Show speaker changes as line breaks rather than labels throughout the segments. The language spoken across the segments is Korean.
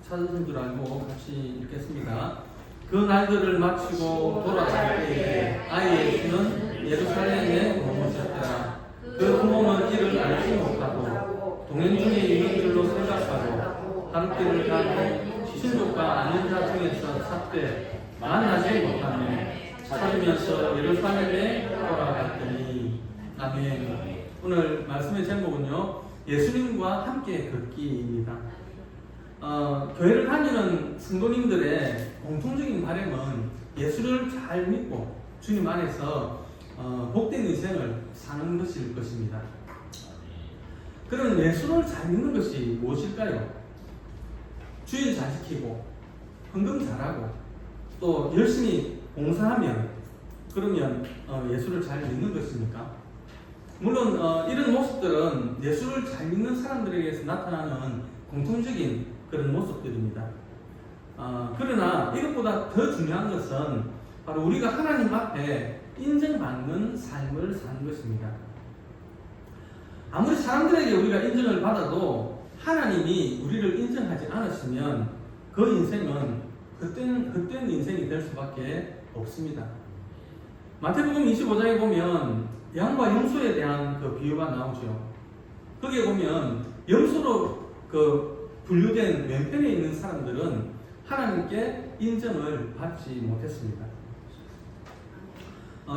찾으신 줄 알고 같이 읽겠습니다. 그 날들을 마치고 돌아갈 때에 아이 예수는 예루살렘에 머무셨더라. 그 부모는 이를 알지 못하고 동행 중에 있는 줄로 생각하고 하루길을 가고 친족과 아는 자 중에서 찾되 만나지 못하며 찾으면서 예루살렘에 돌아갔더니. 아멘. 오늘 말씀의 제목은요, 예수님과 함께 걷기입니다. 교회를 다니는 성도님들의 공통적인 바람은 예수를 잘 믿고 주님 안에서 복된 인생을 사는 것일 것입니다. 그럼 예수를 잘 믿는 것이 무엇일까요? 주일 잘 지키고 헌금 잘하고 또 열심히 봉사하면 그러면 예수를 잘 믿는 것입니까? 물론 이런 모습들은 예수를 잘 믿는 사람들에게서 나타나는 공통적인 그런 모습들입니다. 그러나 이것보다 더 중요한 것은 바로 우리가 하나님 앞에 인정받는 삶을 사는 것입니다. 아무리 사람들에게 우리가 인정을 받아도 하나님이 우리를 인정하지 않으시면 그 인생은 헛된 인생이 될 수밖에 없습니다. 마태복음 25장에 보면 양과 염소에 대한 그 비유가 나오죠. 거기에 보면 염소로 분류된 왼편에 있는 사람들은 하나님께 인정을 받지 못했습니다.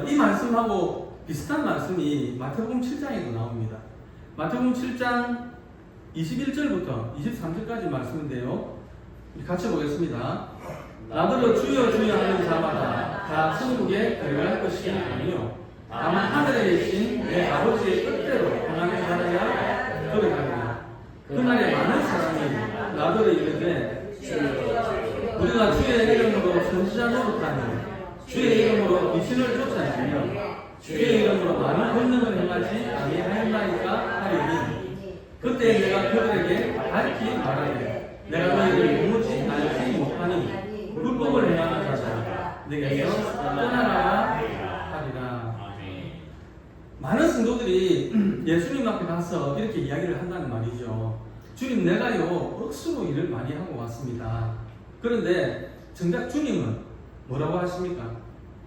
이 말씀하고 비슷한 말씀이 마태복음 7장에도 나옵니다. 마태복음 7장 21절부터 23절까지 말씀인데요. 같이 보겠습니다. 나더러 주여 주여 하는 자마다 다 천국에 들어갈 것이 아니요 다만 하늘에 계신 내 아버지의 뜻대로 행하는 자라야 들어가리라. 그날에 많은 사람이 나더러 이르되 우리가 주의 이름으로 선지자 노릇하며 주의 이름으로 귀신을 쫓아내며 주의 이름으로 많은 권능을 행하지 아니하였나이까 하리니 그때 내가 그들에게 밝히 말하되 내가 너희를 도무지 알지 못하니 불법을 행하는 자다 내게서 떠나라 하리라. 많은 성도들이 예수님 앞에 가서 이렇게 이야기를 한다는 말이죠. 주님, 내가요 억수로 일을 많이 하고 왔습니다. 그런데 정작 주님은 뭐라고 하십니까?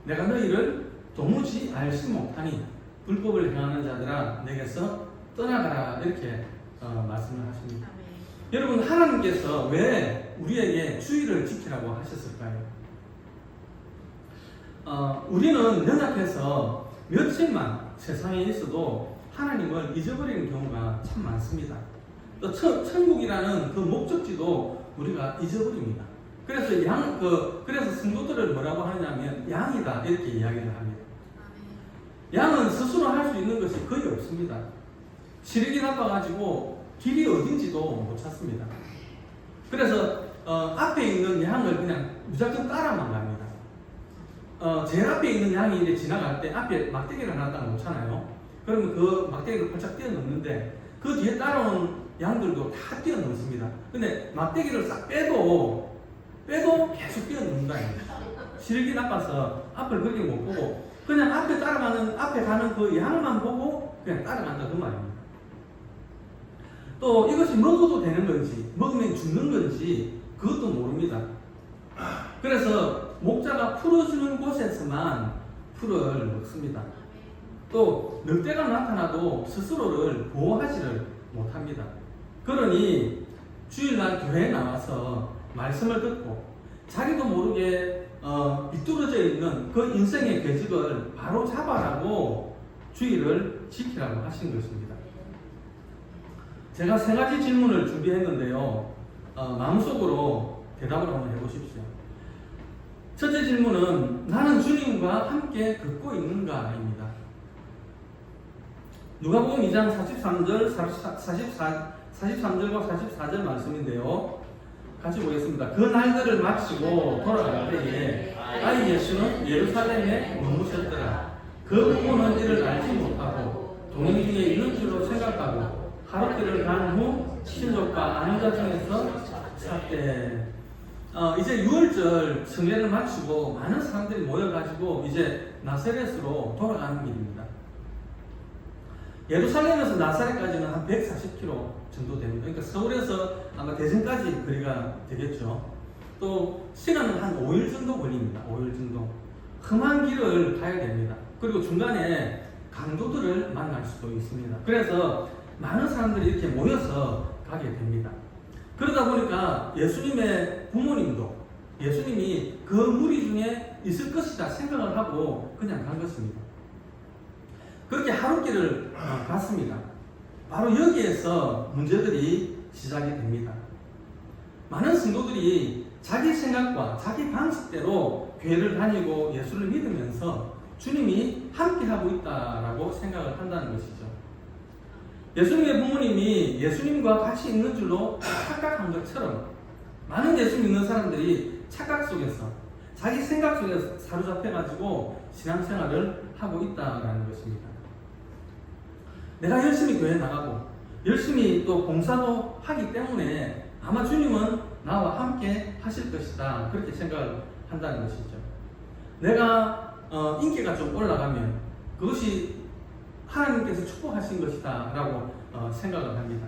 내가 너희를 도무지 알지 못하니 불법을 행하는 자들아 내게서 떠나가라 이렇게 말씀을 하십니다. 여러분, 하나님께서 왜 우리에게 주의를 지키라고 하셨을까요? 우리는 연약해서 며칠만 세상에 있어도 하나님을 잊어버리는 경우가 참 많습니다. 또 천국이라는 그 목적지도 우리가 잊어버립니다. 그래서 성도들을 뭐라고 하냐면 양이다 이렇게 이야기를 합니다. 양은 스스로 할 수 있는 것이 거의 없습니다. 시력이 나빠가지고 길이 어딘지도 못 찾습니다. 그래서 앞에 있는 양을 그냥 무작정 따라만 갑니다. 제일 앞에 있는 양이 이제 지나갈 때 앞에 막대기를 하나 딱 놓잖아요. 그러면 그 막대기를 활짝 뛰어넘는데 그 뒤에 따라오는 양들도 다 뛰어넘습니다. 근데 막대기를 싹 빼도 계속 뛰어넘는다. 시력이 나빠서 앞을 그렇게 못 보고 그냥 앞에 가는 그 양만 보고 그냥 따라간다 그 말입니다. 또 이것이 먹어도 되는 건지 먹으면 죽는 건지 그것도 모릅니다. 그래서 목자가 풀어주는 곳에서만 풀을 먹습니다. 또 늑대가 나타나도 스스로를 보호하지를 못합니다. 그러니 주일날 교회에 나와서 말씀을 듣고 자기도 모르게 비뚤어져 있는 그 인생의 계집을 바로 잡아라고 주의를 지키라고 하신 것입니다. 제가 3가지 질문을 준비했는데요. 마음속으로 대답을 한번 해보십시오. 첫째 질문은 나는 주님과 함께 걷고 있는가입니다. 누가복음 2장 43절과 44절 말씀인데요. 같이 보겠습니다. 그 날들을 마치고 돌아갈 때에 아이 예수는 예루살렘에 머무셨더라. 그 부모는 이를 알지 못하고 동행 중에 있는 줄로 생각하고 하루길을 간 후 친족과 아는 자 중에서 찾되. 이제 6월절 성례를 마치고 많은 사람들이 모여가지고 이제 나사렛으로 돌아가는 길입니다. 예루살렘에서 나사렛까지는 한 140km 정도 됩니다. 그러니까 서울에서 아마 대전까지 거리가 되겠죠. 또 시간은 한 5일 정도 걸립니다. 5일 정도. 험한 길을 가야 됩니다. 그리고 중간에 강도들을 만날 수도 있습니다. 그래서 많은 사람들이 이렇게 모여서 가게 됩니다. 그러다 보니까 예수님의 부모님도 예수님이 그 무리 중에 있을 것이다 생각을 하고 그냥 간 것입니다. 그렇게 하루길을 갔습니다. 바로 여기에서 문제들이 시작이 됩니다. 많은 성도들이 자기 생각과 자기 방식대로 교회를 다니고 예수를 믿으면서 주님이 함께하고 있다라고 생각을 한다는 것이죠. 예수님의 부모님이 예수님과 같이 있는 줄로 착각한 것처럼 많은 예수 믿는 사람들이 착각 속에서 자기 생각 속에서 사로잡혀가지고 신앙생활을 하고 있다는 것입니다. 내가 열심히 교회 나가고 열심히 또 봉사도 하기 때문에 아마 주님은 나와 함께 하실 것이다 그렇게 생각을 한다는 것이죠. 내가 인기가 좀 올라가면 그것이 하나님께서 축복하신 것이다 라고 생각을 합니다.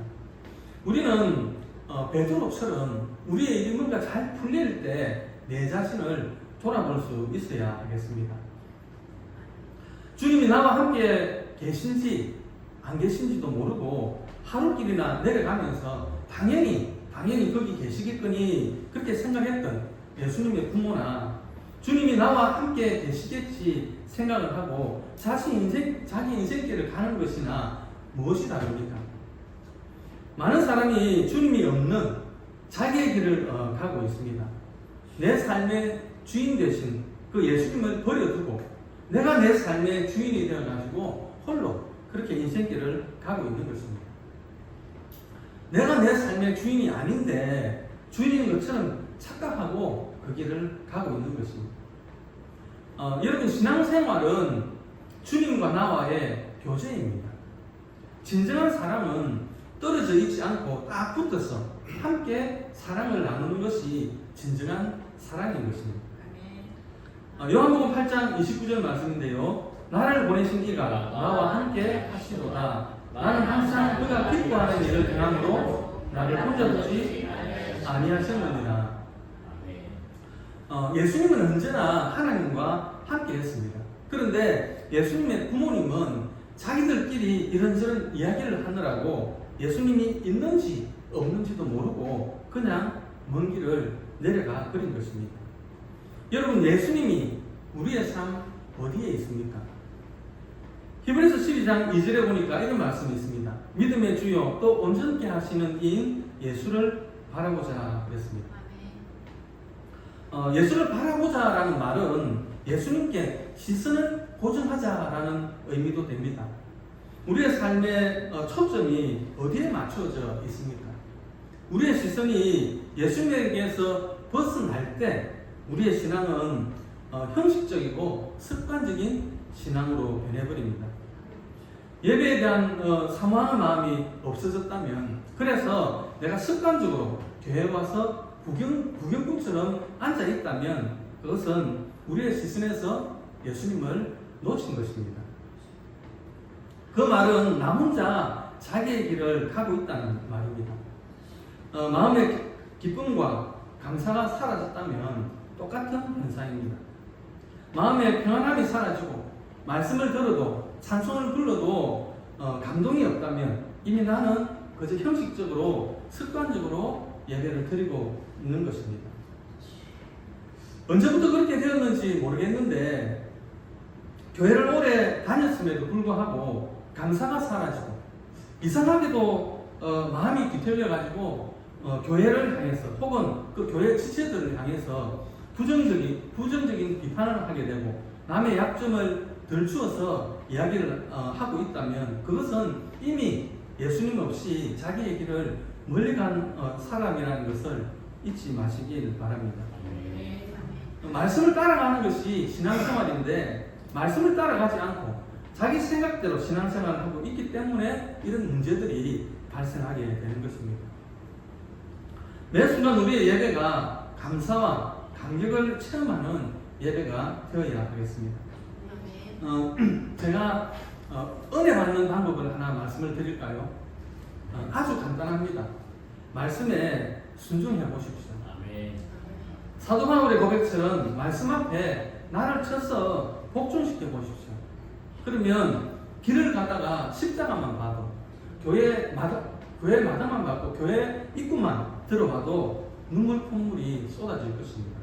우리는 베드로처럼 우리의 일이 뭔가 잘 풀릴 때 내 자신을 돌아볼 수 있어야 하겠습니다. 주님이 나와 함께 계신지 안 계신지도 모르고 하루길이나 내려가면서 당연히 거기 계시겠거니 그렇게 생각했던 예수님의 부모나 주님이 나와 함께 계시겠지 생각을 하고 자기 인생길을 가는 것이나 무엇이 다릅니까? 많은 사람이 주님이 없는 자기의 길을 가고 있습니다. 내 삶의 주인 되신 그 예수님을 버려두고 내가 내 삶의 주인이 되어가지고 홀로 그렇게 인생길을 가고 있는 것입니다. 내가 내 삶의 주인이 아닌데 주인인 것처럼 착각하고 그 길을 가고 있는 것입니다. 여러분 신앙생활은 주님과 나와의 교제입니다. 진정한 사랑은 떨어져 있지 않고 딱 붙어서 함께 사랑을 나누는 것이 진정한 사랑인 것입니다. 요한복음 8장 29절 말씀인데요. 나를 보내신 이가 나와 함께 하시도다. 나는 항상 그가 기뻐하는 일을 행함으로 나를 혼자 두지 아니하셨느니라. 예수님은 언제나 하나님과 함께 했습니다. 그런데 예수님의 부모님은 자기들끼리 이런저런 이야기를 하느라고 예수님이 있는지 없는지도 모르고 그냥 먼 길을 내려가 버린 것입니다. 여러분 예수님이 우리의 삶 어디에 있습니까? 히브리서 12장 2절에 보니까 이런 말씀이 있습니다. 믿음의 주요 또 온전케 하시는 이인 예수를 바라보자 그랬습니다. 예수를 바라보자라는 말은 예수님께 시선을 고정하자라는 의미도 됩니다. 우리의 삶의 초점이 어디에 맞춰져 있습니까? 우리의 시선이 예수님에게서 벗어날 때 우리의 신앙은 형식적이고 습관적인 신앙으로 변해버립니다. 예배에 대한 사모하는 마음이 없어졌다면 그래서 내가 습관적으로 교회에 와서 구경꾼처럼 앉아있다면 그것은 우리의 시선에서 예수님을 놓친 것입니다. 그 말은 나 혼자 자기의 길을 가고 있다는 말입니다. 마음의 기쁨과 감사가 사라졌다면 똑같은 현상입니다. 마음의 평안함이 사라지고 말씀을 들어도 찬송을 불러도 감동이 없다면 이미 나는 그저 형식적으로 습관적으로 예배를 드리고 있는 것입니다. 언제부터 그렇게 되었는지 모르겠는데 교회를 오래 다녔음에도 불구하고 감사가 사라지고 이상하게도 마음이 뒤틀려가지고 교회를 향해서 혹은 그 교회 지체들을 향해서 부정적인 비판을 하게 되고 남의 약점을 들추어서 이야기를 하고 있다면 그것은 이미 예수님 없이 자기의 길을 멀리 간 사람이라는 것을 잊지 마시길 바랍니다. 말씀을 따라가는 것이 신앙생활인데 말씀을 따라가지 않고 자기 생각대로 신앙생활을 하고 있기 때문에 이런 문제들이 발생하게 되는 것입니다. 매 순간 우리의 예배가 감사와 감격을 체험하는 예배가 되어야 하겠습니다. 제가 은혜 받는 방법을 하나 말씀을 드릴까요? 아주 간단합니다. 말씀에 순종해 보십시오.
아멘.
사도 바울의 고백처럼 말씀 앞에 나를 쳐서 복종시켜 보십시오. 그러면 길을 가다가 십자가만 봐도 교회 마당만 봐도 교회 입구만 들어봐도 눈물 콧물이 쏟아질 것입니다.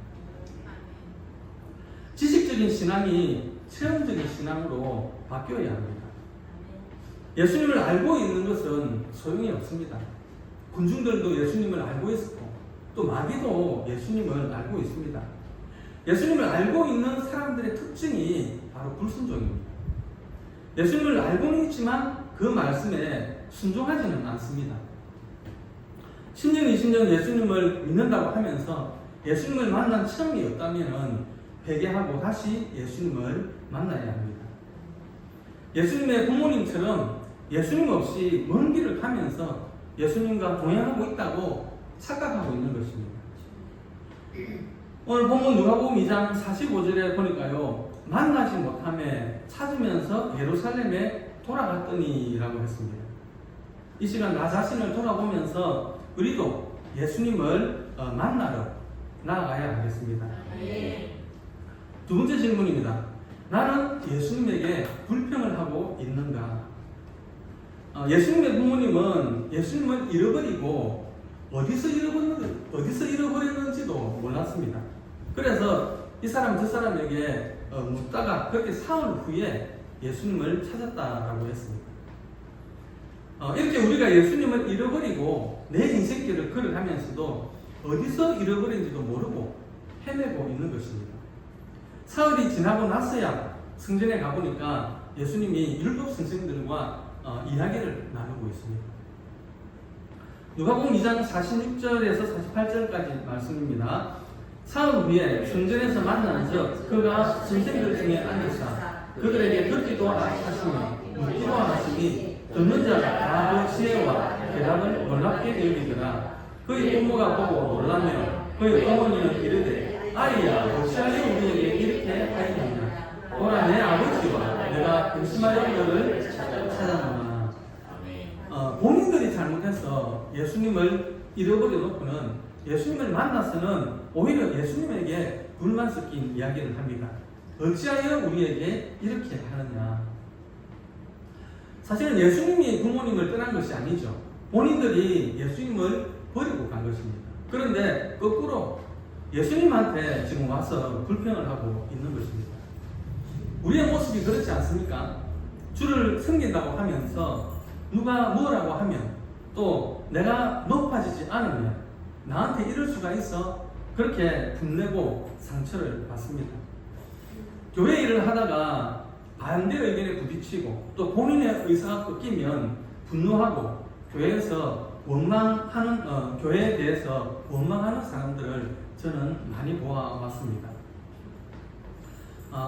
지식적인 신앙이 체험적인 신앙으로 바뀌어야 합니다. 예수님을 알고 있는 것은 소용이 없습니다. 군중들도 예수님을 알고 있었고 또 마귀도 예수님을 알고 있습니다. 예수님을 알고 있는 사람들의 특징이 바로 불순종입니다. 예수님을 알고는 있지만 그 말씀에 순종하지는 않습니다. 10년, 20년 예수님을 믿는다고 하면서 예수님을 만난 체험이 없다면 회개하고 다시 예수님을 만나야 합니다. 예수님의 부모님처럼 예수님 없이 먼 길을 가면서 예수님과 동행하고 있다고 착각하고 있는 것입니다. 오늘 본문 누가복음 2장 45절에 보니까요, 만나지 못함에 찾으면서 예루살렘에 돌아갔더니라고 했습니다. 이 시간 나 자신을 돌아보면서 우리도 예수님을 만나러 나아가야 하겠습니다. 두 번째 질문입니다. 나는 예수님에게 불평을 하고 있는가? 예수님의 부모님은 예수님을 잃어버리고 어디서 잃어버렸는지도 몰랐습니다. 그래서 이 사람 저 사람에게 묻다가 그렇게 사흘 후에 예수님을 찾았다라고 했습니다. 이렇게 우리가 예수님을 잃어버리고 내 인생길을 걸어가면서도 어디서 잃어버린지도 모르고 헤매고 있는 것입니다. 사흘이 지나고 나서야 성전에 가보니까 예수님이 7 선생들과 이야기를 나누고 있습니다. 누가복음 2장 46절에서 48절까지 말씀입니다. 사흘 후에 성전에서 만나서 그가 선생들 중에 앉으사 그들에게 듣기도 하시며 묻기도 하시니 듣는 자가 다 그 지혜와 대답을 놀랍게 여기더라. 그의 부모가 보고 놀라며 그의 어머니는 이르되 아이야 어찌하여 우리에게 이렇게 하였느냐. 오라 내 아버지와 내가 근심하여 너를 찾아노라. 본인들이 잘못해서 예수님을 잃어버려 놓고는 예수님을 만나서는 오히려 예수님에게 불만 섞인 이야기를 합니다. 어찌하여 우리에게 이렇게 하느냐. 사실은 예수님이 부모님을 떠난 것이 아니죠. 본인들이 예수님을 버리고 간 것입니다. 그런데 거꾸로 예수님한테 지금 와서 불평을 하고 있는 것입니다. 우리의 모습이 그렇지 않습니까? 주를 섬긴다고 하면서 누가 뭐라고 하면 또 내가 높아지지 않으면 나한테 이럴 수가 있어 그렇게 분내고 상처를 받습니다. 교회 일을 하다가 반대 의견에 부딪히고 또 본인의 의사가 꺾이면 분노하고 교회에서 원망하는 교회에 대해서 원망하는 사람들을 저는 많이 보아왔습니다.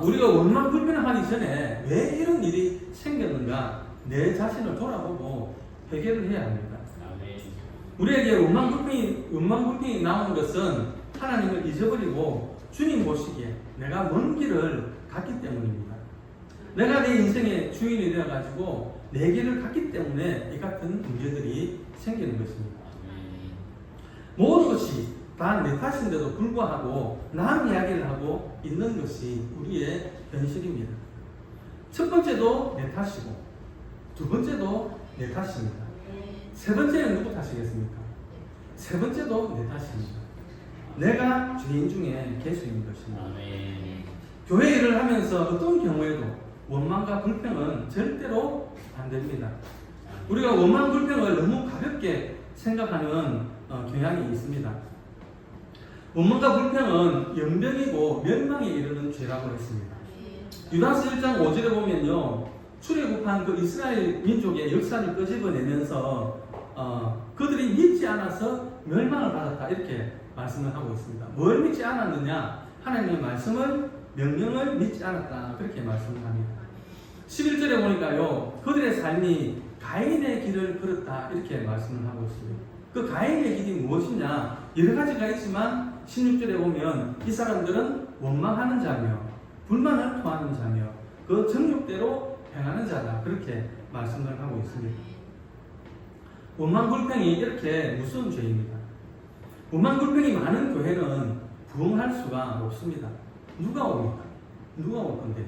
우리가 원망 불평하기 전에 왜 이런 일이 생겼는가 내 자신을 돌아보고 해결을 해야 합니다. 우리에게 원망 불평이 나오는 것은 하나님을 잊어버리고 주님 보시기에 내가 먼 길을 갔기 때문입니다. 내가 내 인생의 주인이 되어가지고 내 길을 갔기 때문에 이 같은 문제들이 생기는 것입니다. 모든 것이 다 내 탓인데도 불구하고 남 이야기를 하고 있는 것이 우리의 현실입니다. 첫 번째도 내 탓이고 두 번째도 내 탓입니다. 세 번째는 누구 탓이겠습니까? 세 번째도 내 탓입니다. 내가 죄인 중에 개수인 것입니다. 교회 일을 하면서 어떤 경우에도 원망과 불평은 절대로 안 됩니다. 우리가 원망 불평을 너무 가볍게 생각하는 경향이 있습니다. 원망과 불평은 연병이고 멸망에 이르는 죄라고 했습니다. 유다서 1장 5절에 보면요, 출애굽한 그 이스라엘 민족의 역사를 끄집어내면서 그들이 믿지 않아서 멸망을 받았다 이렇게 말씀을 하고 있습니다. 뭘 믿지 않았느냐? 하나님의 말씀을 명령을 믿지 않았다 그렇게 말씀을 합니다. 11절에 보니까요, 그들의 삶이 가인의 길을 걸었다 이렇게 말씀을 하고 있습니다. 그 가인의 길이 무엇이냐? 여러 가지가 있지만 16절에 보면 이 사람들은 원망하는 자며 불만을 토하는 자며 그 정욕대로 행하는 자다 그렇게 말씀을 하고 있습니다. 원망불평이 이렇게 무서운 죄입니다. 원망불평이 많은 교회는 부흥할 수가 없습니다. 누가 옵니까? 누가 올 건데요?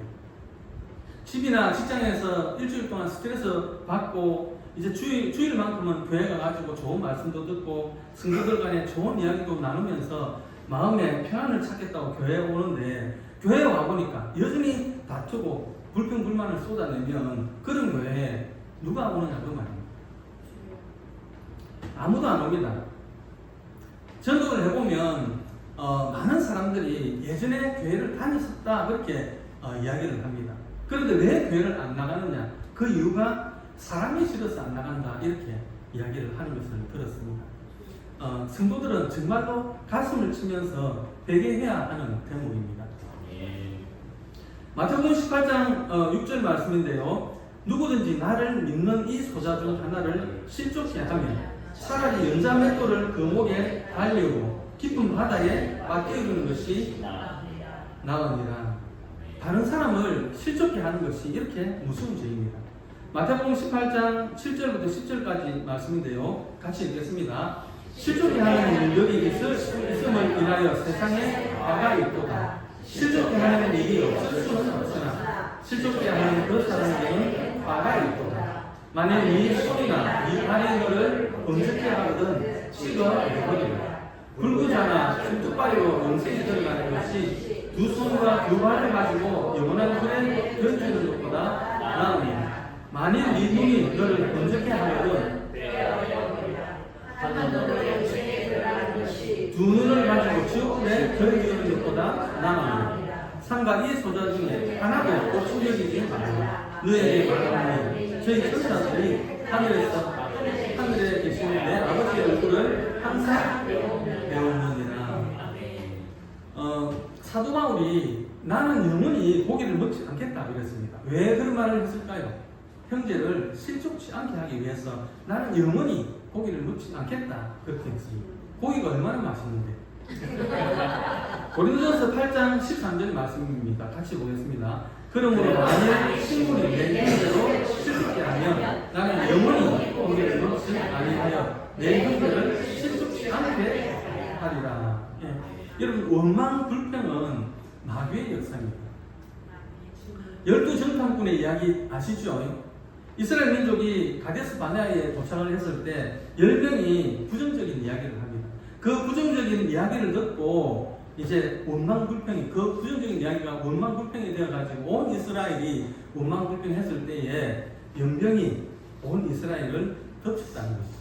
집이나 직장에서 일주일 동안 스트레스 받고 이제 주일만큼은 교회 가가지고 좋은 말씀도 듣고 성도들 간에 좋은 이야기도 나누면서 마음에 평안을 찾겠다고 교회에 오는데 교회에 와보니까 여전히 다투고 불평불만을 쏟아내면 그런 교회에 누가 오느냐 그 말입니다. 아무도 안 옵니다. 전도를 해보면 많은 사람들이 예전에 교회를 다녔었다 그렇게 이야기를 합니다. 그런데 왜 교회를 안 나가느냐? 그 이유가 사람이 싫어서 안 나간다 이렇게 이야기를 하는 것을 들었습니다. 성도들은 정말로 가슴을 치면서 회개해야 하는 대목입니다. 마태복음 18장 6절 말씀인데요. 누구든지 나를 믿는 이 소자 중 하나를 실족케 하면 차라리 연자 맷돌을 그 목에 달리고 깊은 바다에 빠뜨리는 것이 나으니라. 다른 사람을 실족케 하는 것이 이렇게 무서운 죄입니다. 마태복음 18장 7절부터 10절까지 말씀인데요. 같이 읽겠습니다. 실족케 하는 일들이 있음을 인하여 세상에 화가 있도다. 실족케 하는 일이 없을 수는 없으나 실족케 하는 그 사람에게는 화가 있도다. 만일 네 손이나 네 발이 너를 범죄케 하거든 찍어내버리라. 불구자나 숨뚝바리로 영생에 들어가는 것이 두 손과 두 발을 가지고 영원한 불에 던지는 것보다 나으니 만일 네 눈이 너를 범죄케 하거든 두 눈을 가지고 지옥에 던지는 것보다 나으니 삼가 이 소자 중에 하나도 꼴추려지지 말라. 너에게 말하노니 저희 천사들이 하늘에 계신 내 아버지의 얼굴을 항상 배우느니라. 사도 바울이 나는 영원히 고기를 먹지 않겠다 그랬습니다. 왜 그런 말을 했을까요? 형제를 실족치 않게 하기 위해서 나는 영원히 고기를 먹지 않겠다 그렇게 했습니다. 고기가 얼마나 맛있는데. 고린도전서 8장 13절 말씀입니다. 같이 보겠습니다. 그러므로 만일 식물이 내 형제로 실족케 하면 나는 영원히 고기를 먹지 아니하여 내 형제를 실족치 않게 하리라. 여러분 원망 불평은 마귀의 역사입니다. 12정탐꾼의 이야기 아시죠? 이스라엘 민족이 가데스 바네아에 도착을 했을 때 10명이 부정적인 이야기를 합니다. 그 부정적인 이야기를 듣고 이제 원망불평이 그 부정적인 이야기가 원망불평이 되어가지고 온 이스라엘이 원망불평했을 때에 연병이 온 이스라엘을 덮쳤다는 것이죠.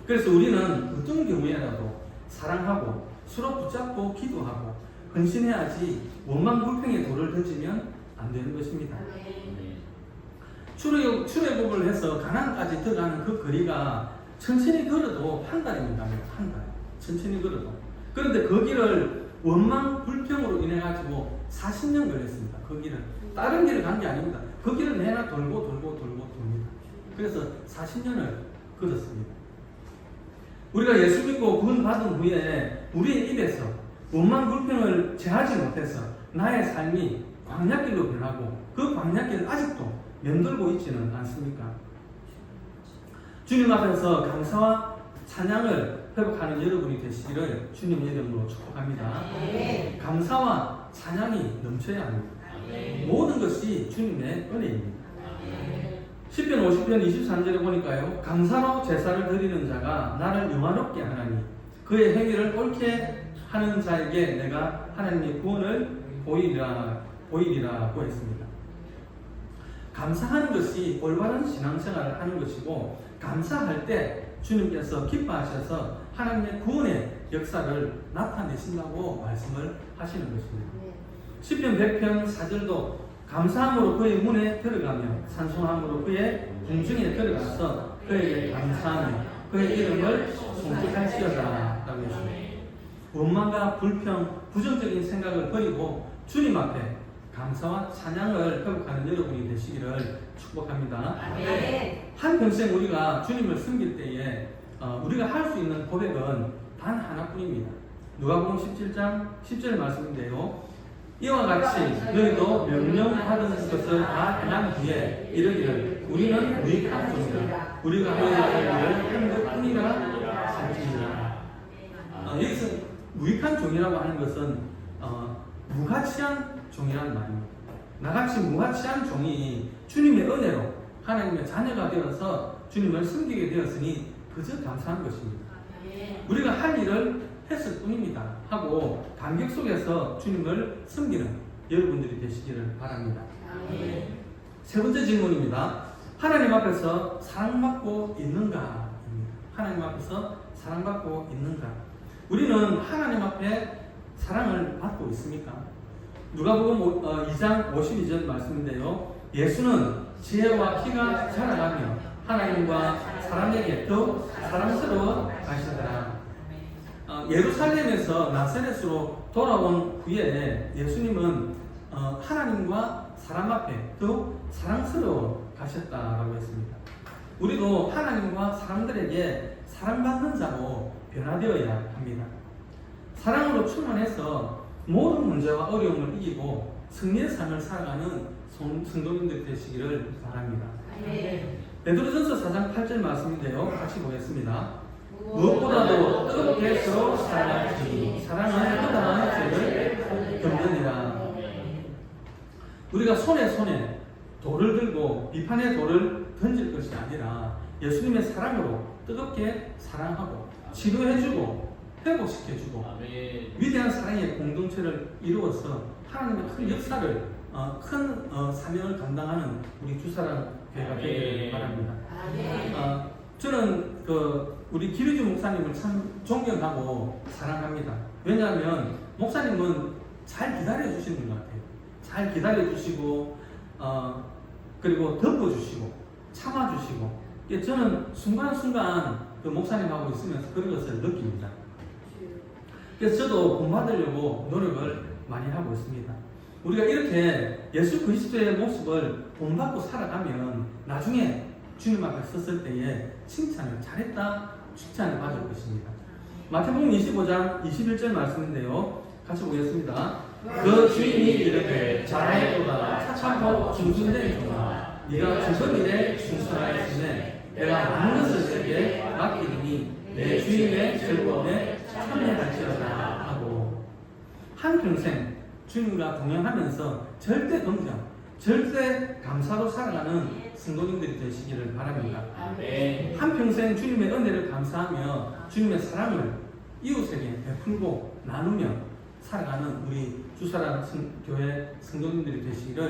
그래서 우리는 어떤 경우에라도 사랑하고 서로 붙잡고 기도하고 헌신해야지 원망불평의 돌을 던지면 안 되는 것입니다. 출애굽을 해서 가나안까지 들어가는 그 거리가 천천히 걸어도 한 달입니다. 한 달. 천천히 걸어도. 그런데 그 길을 원망불평으로 인해 가지고 40년 걸렸습니다. 그 길은 다른 길을 간 게 아닙니다. 그 길을 내나 돌고 돕니다. 그래서 40년을 걸었습니다. 우리가 예수 믿고 구원받은 후에 우리의 입에서 원망불평을 제하지 못해서 나의 삶이 광야길로 변하고 그 광야길은 아직도 맴돌고 있지는 않습니까? 주님 앞에서 감사와 찬양을 회복하는 여러분이 되시기를 주님 이름으로 축복합니다. 감사와 찬양이 넘쳐야 합니다. 모든 것이 주님의 은혜입니다. 시편 50편 23절에 보니까요. 감사로 제사를 드리는 자가 나를 영화롭게 하나니 그의 행위를 옳게 하는 자에게 내가 하나님의 구원을 보이리라고 했습니다. 감사하는 것이 올바른 신앙생활을 하는 것이고 감사할 때 주님께서 기뻐하셔서 하나님의 구원의 역사를 나타내신다고 말씀을 하시는 것입니다. 시편 100편 4절도 감사함으로 그의 문에 들어가며 찬송함으로 그의 궁중에 들어가서 그에게 감사하며 그의 이름을 송축할지어다 라고 했습니다. 원망과 불평, 부정적인 생각을 버리고 주님 앞에 감사와 찬양을 회복하는 여러분이 되시기를 축복합니다. 한평생 우리가 주님을 섬길 때에 우리가 할 수 있는 고백은 단 하나뿐입니다. 누가복음 17장 10절 말씀인데요. 이와 같이 너희도 명령받은 것을 다 행한 후에 이르기를 우리는 무익한 종이라. 우리가 하여야 할 일을 한 것뿐이라 살지니라. 여기서 무익한 종이라고 하는 것은 무가치한 종이라는 말입니다. 나같이 무가치한 종이 주님의 은혜로 하나님의 자녀가 되어서 주님을 섬기게 되었으니 그저 감사한 것입니다. 우리가 할 일을 했을 뿐입니다 하고 감격 속에서 주님을 섬기는 여러분들이 되시기를 바랍니다. 세 번째 질문입니다. 하나님 앞에서 사랑받고 있는가? 하나님 앞에서 사랑받고 있는가? 우리는 하나님 앞에 사랑을 받고 있습니까? 누가복음 2장 52절 말씀인데요. 예수는 지혜와 키가 자라가며 하나님과 사람에게 더욱 사랑스러워 가시더라. 예루살렘에서 나사렛으로 돌아온 후에 예수님은 하나님과 사람 앞에 더욱 사랑스러워 가셨다라고 했습니다. 우리도 하나님과 사람들에게 사랑받는 자로 변화되어야 합니다. 사랑으로 충만해서 모든 문제와 어려움을 이기고 승리의 삶을 살아가는 성도님들 되시기를 바랍니다. 베드로전서 4장 8절 말씀인데요. 같이 보겠습니다. 무엇보다도 뜨겁게 서로 사랑하시니 사랑은 허다한 죄를 덮느니라. 우리가 손에 돌을 들고 비판의 돌을 던질 것이 아니라 예수님의 사랑으로 뜨겁게 사랑하고 치료해주고 회복시켜주고 위대한 사랑의 공동체를 이루어서 하나님의 큰 역사를 큰 사명을 감당하는 우리 주사랑 교회가 되기를 바랍니다. 저는 우리 김유주 목사님을 참 존경하고 사랑합니다. 왜냐하면 목사님은 잘 기다려 주시는 것 같아요. 잘 기다려 주시고 그리고 덮어 주시고 참아 주시고 저는 순간순간 그 목사님하고 있으면서 그런 것을 느낍니다. 그래서 저도 본받으려고 노력을 많이 하고 있습니다. 우리가 이렇게 예수 그리스도의 모습을 본받고 살아가면 나중에 주님 앞에 섰을 때에 칭찬을 잘했다 칭찬을 받을 것입니다. 마태복음 25장 21절 말씀인데요. 같이 보겠습니다. 그 주인이 이르되 잘하였도다 착하고 충성된 종아 네가 주선 일에 충성하였으니 내가 많은 것을 내게 맡기리니 내 주인의 즐거움에 참여할지어다 하고 한평생 주님과 동행하면서 절대 긍정 절대 감사로 살아가는 성도님들이 되시기를 바랍니다. 한평생 주님의 은혜를 감사하며 주님의 사랑을 이웃에게 베풀고 나누며 살아가는 우리 주사랑 교회 성도님들이 되시기를